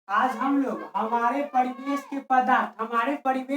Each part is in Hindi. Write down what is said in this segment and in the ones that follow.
आज हम लोग हमारे परिवेश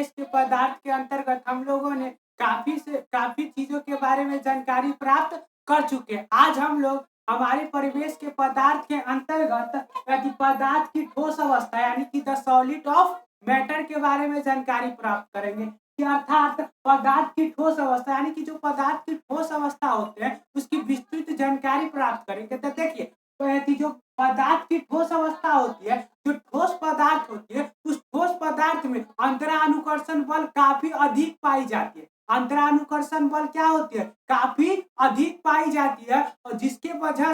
के पदार्थ के अंतर्गत हम लोगों ने काफी चीजों के बारे में जानकारी प्राप्त कर चुके हैं। आज हम लोग हमारे परिवेश के पदार्थ के अंतर्गत यानी पदार्थ की ठोस अवस्था यानी कि द सॉलिड ऑफ मैटर के बारे में जानकारी प्राप्त करेंगे कि अर्थात पदार्थ की ठोस अवस्था यानी कि जो पदार्थ की ठोस अवस्था होते हैं उसकी विस्तृत जानकारी प्राप्त करेंगे। तो देखिए, तो ऐसी जो पदार्थ की ठोस अवस्था होती है, जो ठोस पदार्थ होती है, उस ठोस पदार्थ में अंतरानुकर्षण बल काफी अधिक पाई जाती है। अंतरानुकर्षण बल क्या होती है? काफी अधिक पाई जाती है, और जिसके वजह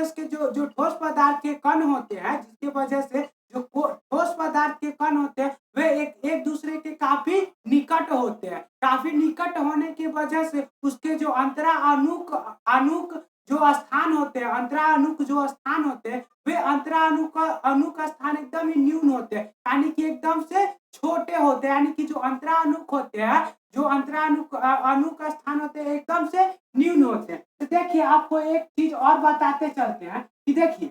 से जो ठोस पदार्थ के कण होते हैं, जिसके वजह से जो ठोस पदार्थ के कण होते हैं वे एक एक दूसरे के काफी निकट होते हैं। काफी निकट होने की वजह से उसके जो अंतरा अनुक अनुक जो स्थान होते हैं, अंतरा अनुक जो स्थान होते हैं, वे अंतरा अनुक स्थान एकदम ही न्यून होते हैं, यानी कि एकदम से छोटे होते हैं। यानी कि जो अंतरा अनुक होते हैं, जो अंतरा अनुक स्थान होते हैं एकदम से न्यून होते हैं। तो देखिए, आपको एक चीज और बताते चलते हैं कि देखिए,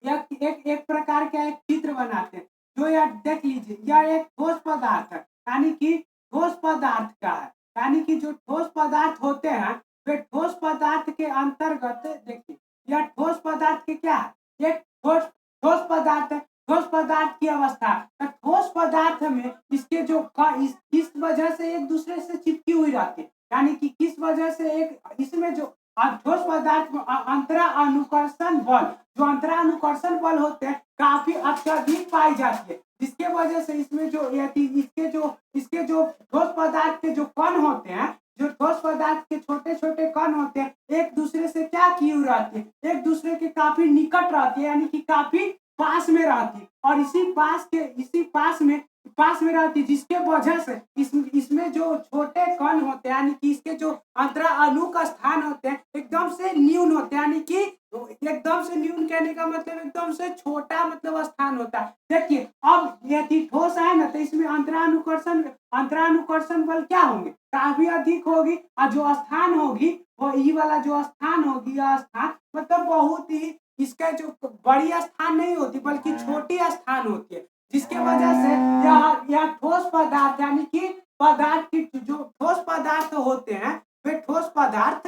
यह एक प्रकार का एक चित्र बनाते हैं। जो यह देख लीजिए, यह एक ठोस पदार्थ है, यानी कि ठोस पदार्थ का है। यानी कि जो ठोस पदार्थ होते हैं वे ठोस पदार्थ के अंतर्गत, देखिए यह ठोस पदार्थ के क्या है, एक ठोस ठोस पदार्थ है। ठोस पदार्थ की अवस्था, तो ठोस पदार्थ में इसके जो किस वजह से एक दूसरे से चिपकी हुई रहती है, यानी कि किस वजह से एक इसमें जो ठोस पदार्थ में अंतरा अनुकर्षण बल, जो अंतरा अनुकर्षण बल होते हैं काफी अत्यधिक पाई जाती है, जिसके वजह से इसमें जो इसके जो ठोस पदार्थ के जो कण होते हैं, जो ठोस पदार्थ के छोटे छोटे कण होते हैं, एक दूसरे से क्या किए रहते हैं, एक दूसरे के काफी निकट रहती है, यानी कि काफी पास में रहती है। और इसी पास में रहती है, जिसके वजह से इसमें जो छोटे कण होते हैं, यानी कि इसके जो अंतरा अणु का स्थान होते हैं एकदम से न्यून होते हैं। यानी कि एकदम से न्यून कहने का मतलब एकदम से छोटा मतलब स्थान होता है। देखिए, अब यदि ठोस है ना, तो इसमें अंतरानुकर्षण बल क्या होंगे, काफी अधिक होगी। और जो स्थान होगी वो ई वाला जो स्थान होगी, यह स्थान मतलब बहुत ही, इसका जो बड़ी स्थान नहीं होती बल्कि छोटी स्थान होती है, जिसके वजह से यह ठोस पदार्थ यानी कि पदार्थ की जो ठोस पदार्थ होते हैं, वे ठोस पदार्थ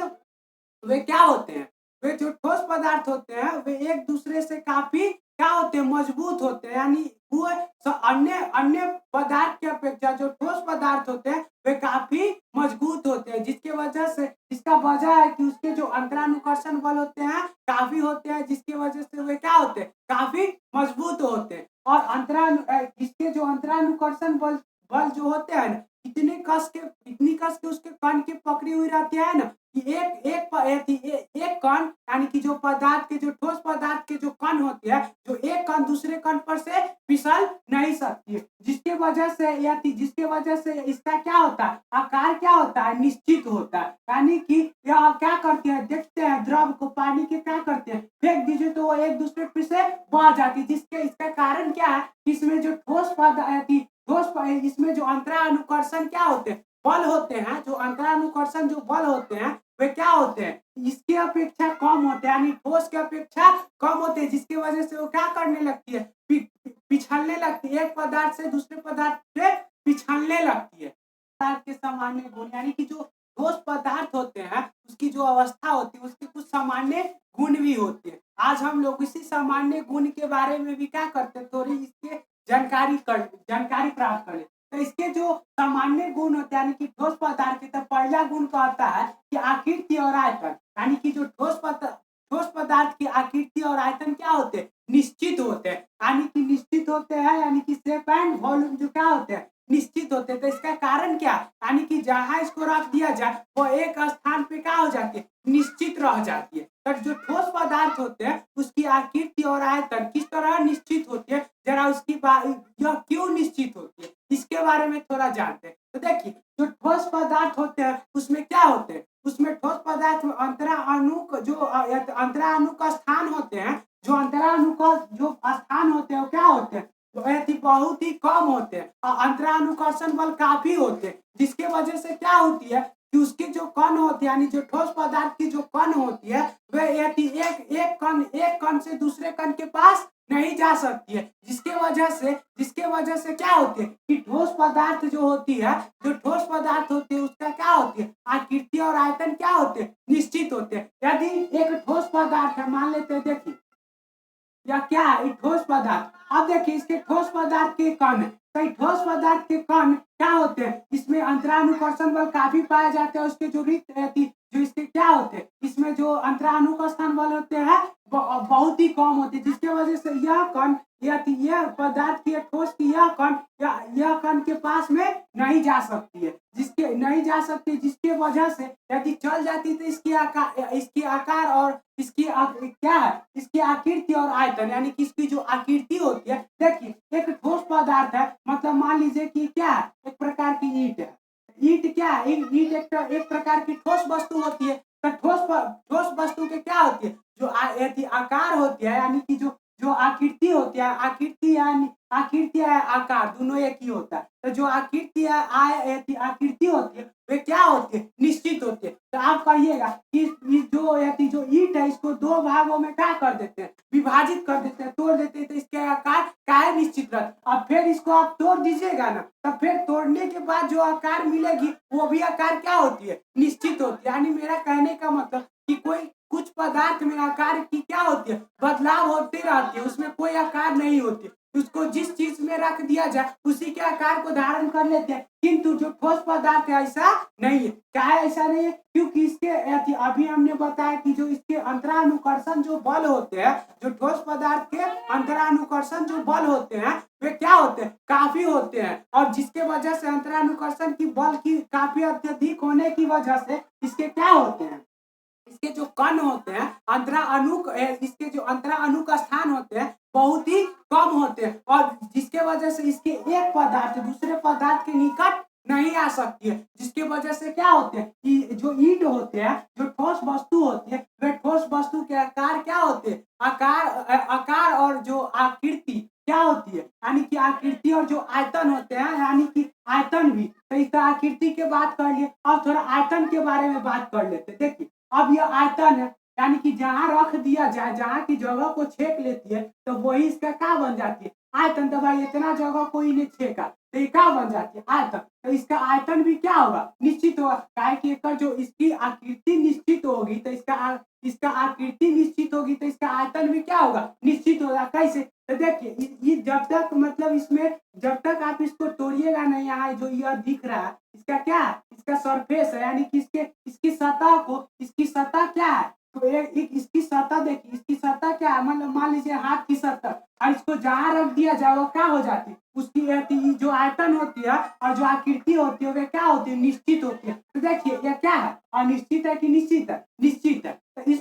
वे क्या होते हैं, वे जो ठोस पदार्थ होते हैं वे एक दूसरे से काफी क्या होते हैं, मजबूत होते हैं। यानी वो अन्य अन्य पदार्थ की अपेक्षा जो ठोस पदार्थ होते हैं वे काफी मजबूत होते हैं, जिसके वजह से, इसका वजह है कि उसके जो अंतरानुकर्षण बल होते हैं काफी होते हैं, जिसकी वजह से वे क्या होते हैं, काफी मजबूत होते हैं। और इसके जो अंतरानुकर्षण बल बल जो होते हैं ना, इतनी कस के उसके कण की पकड़ी हुई रहती है ना, कि एक कण यानी कि जो पदार्थ के जो ठोस पदार्थ के जो कण होते हैं, जो एक कण दूसरे कण पर से फिसल नहीं सकती है, जिसके वजह से इसका क्या होता है, आकार क्या होता है, निश्चित होता है। यानी कि यह क्या करते हैं, देखते हैं द्रव को, पानी के क्या करते हैं, फेंक दीजिए तो वो एक दूसरे पर से बह जाती है। इसका कारण क्या है, इसमें जो ठोस पदार्थ इसमें जो अंतरा अनुकर्षण क्या होते हैं, बल होते हैं, जो अंतरानुकर्षण जो बल होते हैं वे क्या होते हैं, इसके अपेक्षा कम होते हैं, यानी ठोस की अपेक्षा कम होते हैं, जिसकी वजह से वो क्या करने लगती है, पिछलने लगती है, एक पदार्थ से दूसरे पदार्थ से पिछलने लगती है। पदार्थ के सामान्य गुण, यानी कि जो ठोस पदार्थ होते हैं उसकी जो अवस्था होती है उसके कुछ सामान्य गुण भी होते हैं। आज हम लोग इसी सामान्य गुण के बारे में भी क्या करते हैं, थोड़ी इसके जानकारी प्राप्त करें। तो इसके जो सामान्य गुण होते हैं, यानी कि ठोस पदार्थ के, तो पहला गुण कहता है कि आकृति और आयतन, यानी कि जो ठोस पदार्थ की आकृति और आयतन क्या होते हैं, निश्चित होते हैं। यानी कि निश्चित होते हैं, यानी कि शेप एंड वॉल्यूम जो क्या होते हैं, निश्चित होते हैं। तो इसका कारण क्या, यानी कि जहां इसको रख दिया जाए वो एक स्थान पे क्या हो जाती है, निश्चित रह जाती है। तो जो ठोस पदार्थ होते हैं उसकी आकृति और आयतन किस तरह निश्चित होती है, जरा उसकी यह क्यों निश्चित होती है इसके बारे में थोड़ा जानते हैं। तो देखिए, जो ठोस पदार्थ होते हैं उसमें क्या होते हैं, उसमें ठोस पदार्थ में अंतरा अणु का स्थान होते हैं, जो अंतरा अणु का जो स्थान होते हैं वो क्या होते हैं, तो ऐसी बहुत ही कम होते हैं, और अंतरानुकर्षण बल काफी होते हैं, जिसके वजह से क्या होती है कि उसके जो कण होते हैं, यानी जो ठोस पदार्थ की जो कण होती है वे एक कण से दूसरे कण के पास नहीं जा सकती है, जिसके वजह से क्या होती है कि ठोस पदार्थ जो होती है, जो ठोस पदार्थ होती है उसका क्या होती है आकृति और आयतन क्या होते हैं निश्चित होते हैं। यदि एक ठोस पदार्थ है, मान लेते हैं, देखिए या क्या है ठोस पदार्थ। अब देखिए इसके ठोस पदार्थ के कण है, तो ठोस पदार्थ के कण क्या होते हैं, इसमें अंतरानुकर्षण बल काफी पाए जाते हैं, उसके जो रिक्त रहती जो इसके क्या होते हैं, इसमें जो अंतरानुकर्षण बल होते हैं बहुत ही कम होते हैं, जिसके वजह से यह कण यह पदार्थ की ठोस की यह कण या यह कण के पास में नहीं जा सकती है, जिसके नहीं जा सकती, जिसके वजह से यदि चल जाती तो इसकी आकार और क्या है इसकी आकृति और आयतन, यानी कि इसकी जो आकृति होती है, देखिए एक ठोस पदार्थ है, मतलब मान लीजिए कि क्या है एक प्रकार की ईंट है। ईंट क्या है, ईंट एक प्रकार की ठोस वस्तु होती है। तो ठोस वस्तु के क्या होती है जो आकार होती है, यानी कि जो जो आकृति होती है, आकृति है आकार दोनों एक ही होता है। तो जो आकृति है आकृति होती है वे क्या होती है निश्चित होती है। तो आप कहिएगा कि जो ईंट है इसको दो भागों में क्या कर देते हैं विभाजित कर देते हैं, तोड़ देते हैं, तो इसके आकार काहे निश्चित रहता। अब फिर इसको आप तोड़ दीजिएगा ना, तब फिर तोड़ने के बाद जो आकार मिलेगी वो भी आकार क्या होती है निश्चित होती है। यानी मेरा कहने का मतलब कि कोई कुछ पदार्थ में आकार की क्या होती है बदलाव होते रहती है, उसमें कोई आकार नहीं होती, उसको जिस चीज में रख दिया जाए उसी के आकार को धारण कर लेते हैं। किंतु जो ठोस पदार्थ है ऐसा नहीं है। क्या है ऐसा नहीं है, क्योंकि इसके अभी हमने बताया कि जो इसके अंतरानुकर्षण जो बल होते हैं, जो ठोस पदार्थ के अंतरानुकर्षण जो बल होते हैं वे क्या होते हैं काफी होते हैं, और जिसके वजह से अंतरानुकर्षण की बल की काफी अत्यधिक होने की वजह से इसके क्या होते हैं, इसके जो कण होते हैं इसके जो अंतरा अणु का स्थान होते हैं बहुत ही कम होते हैं, और जिसके वजह से इसके एक पदार्थ दूसरे पदार्थ के निकट नहीं आ सकती है, जिसके वजह से क्या होते हैं कि जो ईंट होते हैं, जो ठोस वस्तु होती है, वे ठोस वस्तु के आकार क्या होते हैं आकार और जो आकृति क्या होती है, यानी कि आकृति और जो आयतन होते हैं, यानी कि आयतन भी। तो इस आकृति के बात कर लिए, अब थोड़ा आयतन के बारे में बात कर लेते हैं। देखिए अब यह आयतन है, यानी कि जहां रख दिया जाए, जहां की जगह को छेक लेती है तो वही इसका क्या बन जाती है आयतन। तो भाई इतना जगह कोई नहीं छेका तो ये क्या बन जाती है आयतन। तो इसका आयतन भी क्या होगा निश्चित होगा, काहे कि जो इसकी आकृति निश्चित होगी तो इसका आकृति निश्चित होगी तो इसका आयतन भी क्या होगा निश्चित होगा। कैसे, तो देखिए ये जब तक मतलब इसमें जब तक आप इसको तोड़िएगा नहीं, यहाँ जो यह दिख रहा है इसका क्या है इसका सरफेस है, यानी कि इसकी सतह को, इसकी सतह क्या है, तो एक इसकी सतह देखिए, इसकी सतह क्या है, मतलब मान लीजिए हाथ की सतह, और इसको जहां रख दिया जाए वो क्या हो जाती है उसकी जो आयतन होती है और जो आकृति होती है वे क्या होती है निश्चित होती है। तो देखिए यह क्या है अनिश्चित है कि निश्चित है, निश्चित है। तो इस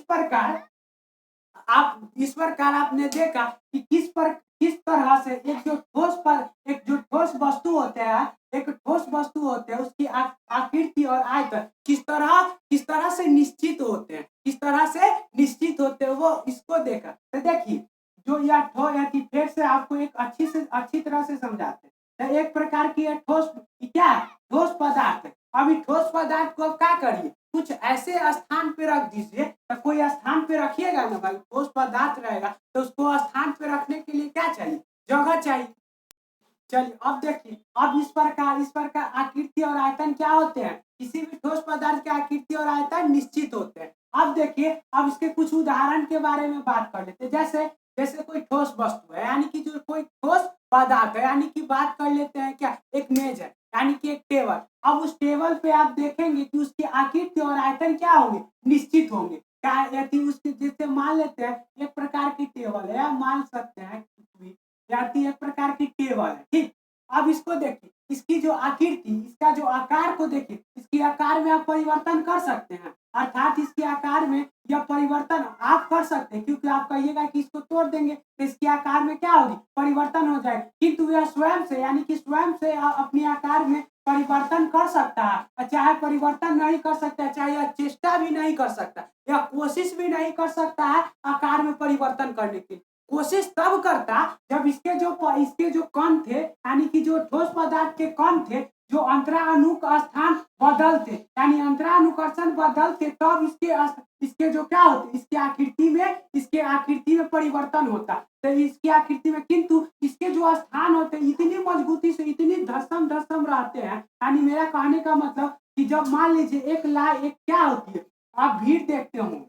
प्रकार आपने देखा कि किस तरह से एक जो ठोस वस्तु होते हैं, एक ठोस वस्तु होते हैं उसकी आकृति और आयतन किस तरह से निश्चित होते हैं, किस तरह से निश्चित होते हैं वो इसको देखा। तो देखिए जो यह फिर से आपको एक अच्छी तरह से समझाते हैं। तो एक प्रकार की ठोस क्या है ठोस पदार्थ है। अभी ठोस पदार्थ को अब क्या करिए कुछ ऐसे स्थान पे रख दीजिए, तो कोई स्थान पे रखिएगा ना भाई, ठोस पदार्थ रहेगा तो उसको स्थान पे रखने के लिए क्या चाहिए जगह चाहिए। चलिए अब देखिए, अब इस प्रकार आकृति और आयतन क्या होते हैं, किसी भी ठोस पदार्थ के आकृति और आयतन निश्चित होते हैं। अब देखिए अब इसके कुछ उदाहरण के बारे में बात कर लेते हैं। जैसे जैसे कोई ठोस वस्तु है, यानी कि जो कोई ठोस पदार्थ है, यानी कि बात कर लेते हैं क्या एक मेज है, यानी कि एक टेबल। अब उस टेबल पे आप देखेंगे कि उसकी आकृति और आयतन क्या होंगे निश्चित होंगे। क्या यदि उसके जैसे मान लेते हैं एक प्रकार की टेबल है, मान सकते हैं कुछ भी, यानी एक प्रकार की टेबल है, ठीक। अब इसको देखिए, इसकी जो आकृति, इसका जो आकार को देखिए, इसके आकार में आप परिवर्तन कर सकते हैं, अर्थात इसके आकार में यह परिवर्तन आप कर सकते हैं, क्योंकि आप कहिएगा कि इसको तोड़ देंगे तो इसके आकार में क्या होगी परिवर्तन हो जाए, किंतु यह स्वयं से यानी कि स्वयं से अपने आकार में परिवर्तन कर सकता है। चाहे परिवर्तन नहीं कर सकता, चाहे यह चेष्टा भी नहीं कर सकता, यह कोशिश भी नहीं कर सकता है आकार में परिवर्तन करने की। कोशिश तब करता जब इसके जो कण थे, यानी कि जो ठोस पदार्थ के कण थे, जो अंतराणु का स्थान बदलते, यानी अंतरानुकर्षण बदलते, तब इसके जो क्या होते, इसके आकृति में परिवर्तन होता। तो इसकी आकृति में, किंतु इसके जो स्थान होते इतनी मजबूती से, इतनी धसम धसम रहते हैं। यानी मेरा कहने का मतलब कि जब मान लीजिए एक क्या होती है, आप भीड़ देखते होंगे,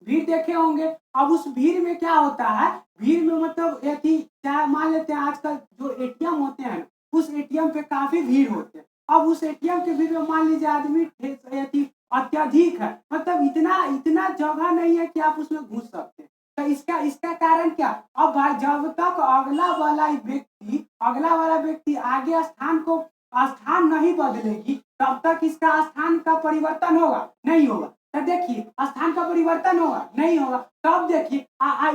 भीड़ देखे होंगे। अब उस भीड़ में क्या होता है, भीड़ में मतलब क्या मान लेते हैं, आजकल जो एटीएम होते हैं ना, उस एटीएम पे काफी भीड़ होते हैं। अब उस एटीएम के भीड़ में मान लीजिए आदमी अत्यधिक है, मतलब इतना इतना जगह नहीं है कि आप उसमें घुस सकते हैं। तो इसका इसका कारण क्या, अब भाई जब तक अगला वाला व्यक्ति आगे स्थान नहीं बदलेगी, तब तक इसका स्थान का परिवर्तन होगा नहीं होगा। तो देखिए स्थान का परिवर्तन होगा नहीं होगा। तब देखिए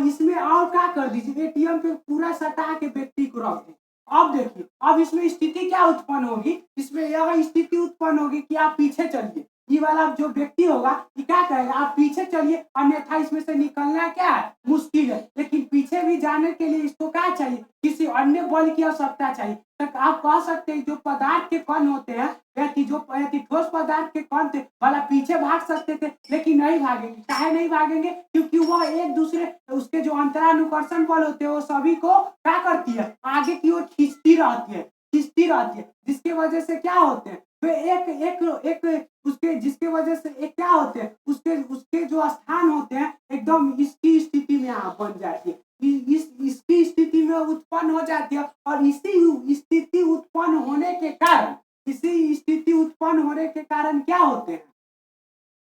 इसमें और क्या कर दीजिए, एटीएम पे पूरा सटा के व्यक्ति को रख दीजिए। अब देखिए, अब इसमें स्थिति क्या उत्पन्न होगी, इसमें यह स्थिति उत्पन्न होगी कि आप पीछे चलिए। ये वाला जो व्यक्ति होगा ये क्या कहेगा, आप पीछे चलिए, अन्यथा इसमें से निकलना क्या है, मुश्किल है। लेकिन पीछे भी जाने के लिए इसको क्या चाहिए, किसी अन्य बल की आवश्यकता चाहिए। तक आप कह सकते हैं जो पदार्थ के कण होते हैं, जो ठोस पदार्थ के कण थे, वाला पीछे भाग सकते थे, लेकिन नहीं भागेंगे। काहे नहीं भागेंगे, क्योंकि वह एक दूसरे, उसके जो अंतरानुकर्षण बल होते हैं वो सभी को क्या करती है, आगे की ओर खींचती रहती है, जिसकी वजह से क्या होते हैं, वे एक उसके, जिसके वजह से एक क्या होते हैं, उसके जो स्थान होते हैं एकदम इसकी स्थिति में बन जाती है, इसकी स्थिति में उत्पन्न हो जाती है। और इसी स्थिति उत्पन्न होने के कारण क्या होते हैं,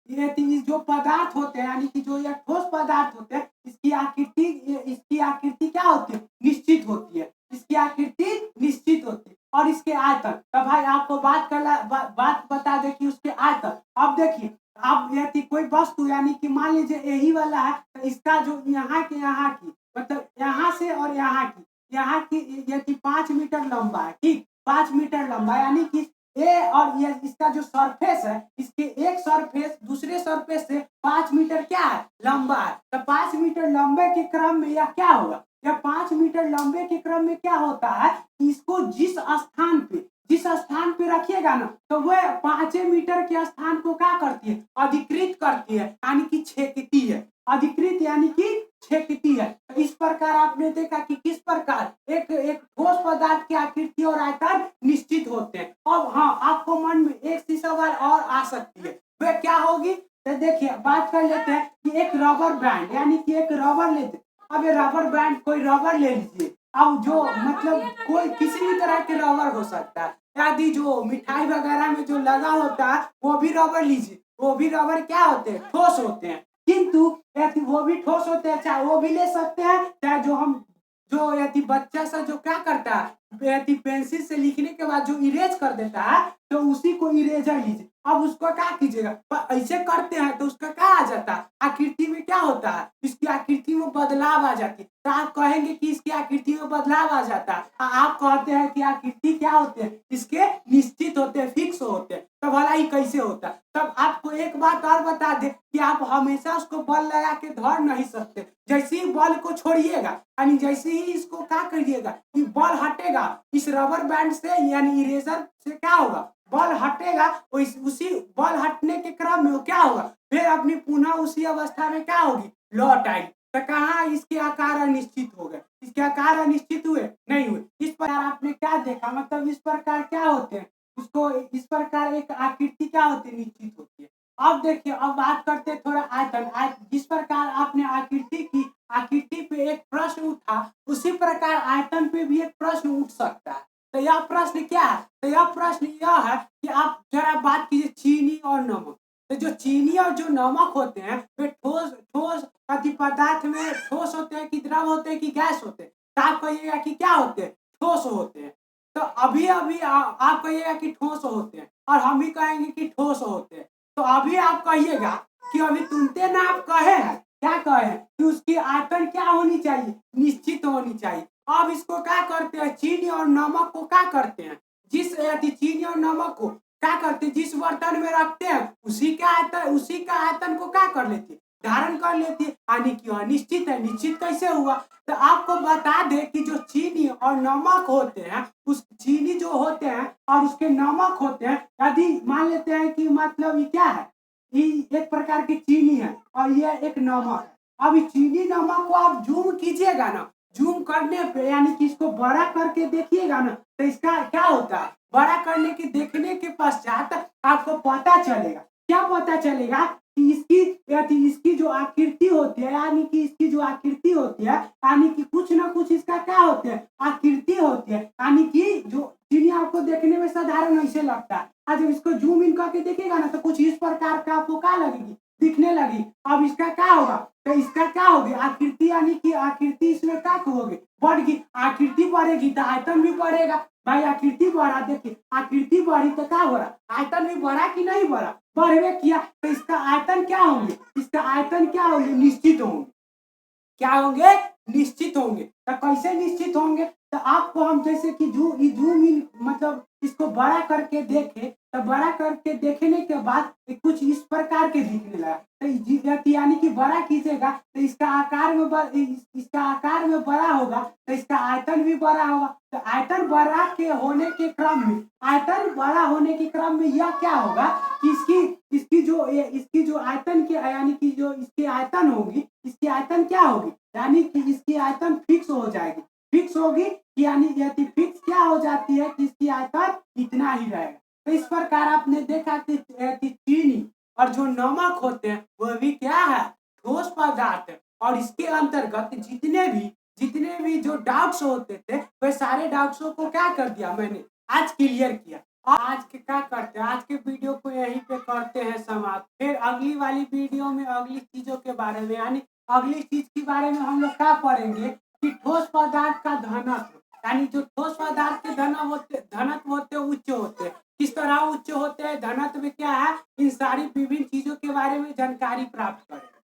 ये जो पदार्थ होते हैं, यानी कि जो ये ठोस पदार्थ होते हैं, इसकी आकृति क्या होती है, निश्चित होती है। इसकी आकृति निश्चित होती है। और इसके आयतन, तो भाई आपको बात बता दे कि उसके आयतन। अब देखिए, अब यदि कोई वस्तु, यानी कि मान लीजिए यही वाला है, तो इसका जो यहाँ की मतलब यहाँ से और यहाँ की यदि 5 मीटर लंबा है, ठीक, 5 मीटर लंबा, यानी कि ए और ये इसका जो सरफेस है, इसके एक सरफेस दूसरे सरफेस से 5 मीटर क्या है, लंबा है। तो 5 मीटर लंबे के क्रम में यह क्या होगा, यह 5 मीटर लंबे के क्रम में क्या होता है, इसको जिस स्थान पे रखिएगा ना, तो वह 5 मीटर के स्थान को क्या करती है, अधिकृत करती है, यानी कि छेकती है। अधिकृत यानी कि छेकती है। तो इस प्रकार आपने देखा कि किस प्रकार एक ठोस पदार्थ की आकृति और आयतन निश्चित होते हैं। अब हाँ, आपको मन में एक सी सवाल और आ सकती है, वे क्या होगी, तो देखिए बात कर लेते हैं कि एक रबर बैंड, यानी कि एक रबर लेते, अब ये रबर बैंड, कोई रबर ले लीजिए। अब जो मतलब कोई किसी भी तरह के रबर हो सकता है, यदि जो मिठाई वगैरह में जो लगा होता है वो भी रबर लीजिए। वो भी रबर क्या होते हैं, ठोस होते हैं। किंतु यदि वो भी ठोस होते हैं, चाहे वो भी ले सकते हैं, चाहे जो यदि बच्चा सा जो क्या करता है, यदि पेंसिल से लिखने के बाद जो इरेज कर देता है, तो उसी को इरेजर लीजिए। अब उसको क्या कीजिएगा, ऐसे करते हैं तो उसका क्या आ जाता है, आकृति में क्या होता है, इसकी आकृति में बदलाव आ जाती है। तो आप कहेंगे कि इसकी आकृति में बदलाव आ जाता है, आप कहते हैं कि आकृति क्या होते हैं, इसके निश्चित होते हैं, फिक्स होते हैं। तो भला ही कैसे होता है, तब आपको एक बात और बता दे कि आप हमेशा उसको बल लगा के धर नहीं सकते। जैसे ही बल को छोड़िएगा, यानी जैसे ही इसको क्या करिएगा कि बल हटेगा इस रबर बैंड से, यानी इरेजर से क्या होगा, बल हटेगा, उसी बल हटने के क्रम में क्या होगा, फिर अपनी पुनः उसी अवस्था में क्या होगी, लौट आएगी। तो कहाँ इसके आकार अनिश्चित हो गए, इसके आकार अनिश्चित हुए नहीं हुए। इस प्रकार आपने क्या देखा, मतलब इस प्रकार क्या होते हैं, उसको इस प्रकार एक आकृति क्या होती है, निश्चित होती है। अब देखिए, अब बात करते हैं थोड़ा आयतन। जिस प्रकार आपने आकृति पे एक प्रश्न उठा, उसी प्रकार आयतन पे भी एक प्रश्न उठ सकता है। तो यह प्रश्न क्या है, तो यह प्रश्न यह है कि आप जरा बात कीजिए चीनी और नमक। तो जो चीनी और जो नमक होते हैं, वे ठोस पदार्थ में ठोस होते हैं कि द्रव होते हैं कि गैस होते हैं। तो आप कहिएगा कि क्या होते हैं, ठोस होते हैं। तो अभी आप कहिएगा कि ठोस होते हैं, और हम भी कहेंगे कि ठोस होते हैं। तो अभी आप कहिएगा कि अभी तुमते ना आप कहे हैं, क्या कहे कि उसकी आयतन क्या होनी चाहिए, निश्चित होनी चाहिए। अब इसको क्या करते हैं, चीनी और नमक को क्या करते हैं, चीनी और नमक को क्या करते हैं, जिस बर्तन में रखते हैं उसी का आयतन को क्या कर लेती है, धारण कर लेती है, यानी कि अनिश्चित है। निश्चित कैसे हुआ, तो आपको बता दे कि जो चीनी और नमक होते हैं, उस चीनी जो होते हैं और उसके नमक होते हैं, यदि मान लेते हैं कि मतलब ये क्या है, ये एक प्रकार की चीनी है और ये एक नमक है। अब इस चीनी नमक को आप जूम कीजिएगा ना, जूम करने पे यानी कि इसको बड़ा करके देखिएगा ना, तो इसका क्या होता है, बड़ा करने के देखने के पश्चात आपको पता चलेगा, क्या पता चलेगा कि इसकी जो आकृति होती है, यानी कि इसकी जो आकृति होती है, यानी कि कुछ ना कुछ इसका क्या होती है, आकृति होती है, यानी कि जो चीनी आपको देखने में साधारण ऐसे लगता है, आज जब इसको जूम इन करके देखेगा ना तो कुछ इस प्रकार का आपको क्या लगेगी, दिखने लगी। अब इसका क्या होगा, तो इसका क्या होगी आकृति, यानी कि आकृति इसमें क्या होगी, बढ़गी, आकृति बढ़ेगी तो आयतन भी बढ़ेगा। भाई आकृति बढ़ा, देखिए आकृति बढ़ी तो क्या हो रहा, आयतन भी बढ़ा कि नहीं बढ़ा, बढ़वे किया, तो इसका आयतन क्या होंगे, इसका आयतन क्या होंगे, निश्चित होंगे, क्या होंगे, निश्चित होंगे। तो कैसे निश्चित होंगे, तो आपको हम जैसे कि जूम इन मतलब इसको बड़ा करके देखे, तो बड़ा करके देखने के बाद कुछ इस प्रकार के दिखने लगा, तो यानी कि बड़ा कीजिएगा तो इसका आकार में इसका आकार में बड़ा होगा, तो इसका आयतन भी बड़ा होगा। तो आयतन बड़ा के होने के क्रम में, आयतन बड़ा होने के क्रम में यह क्या होगा कि इसकी जो आयतन की यानी कि जो इसकी आयतन होगी, इसकी आयतन क्या होगी, यानी कि इसकी आयतन फिक्स हो जाएगी, फिक्स होगी कि यानी यदि फिक्स क्या हो जाती है कि इसकी आयतन इतना ही रहेगा। तो इस प्रकार आपने देखा कि चीनी और जो नमक होते हैं वह भी क्या है, ठोस पदार्थ है, और इसके अंतर्गत जितने भी जो डाउट्स होते थे वह सारे डाउट्सों को क्या कर दिया मैंने आज क्लियर किया। और आज के क्या करते हैं, आज के वीडियो को यहीं पे करते हैं समाप्त। फिर अगली वाली वीडियो में अगली चीजों के बारे में, यानी अगली चीज के बारे में हम लोग क्या पढ़ेंगे कि ठोस पदार्थ का घनत्व, यानी जो ठोस पदार्थ के घनत्व होते उच्च होते हैं, किस तरह उच्च होते हैं, घनत्व क्या है, इन सारी विभिन्न चीजों के बारे में जानकारी प्राप्त करें।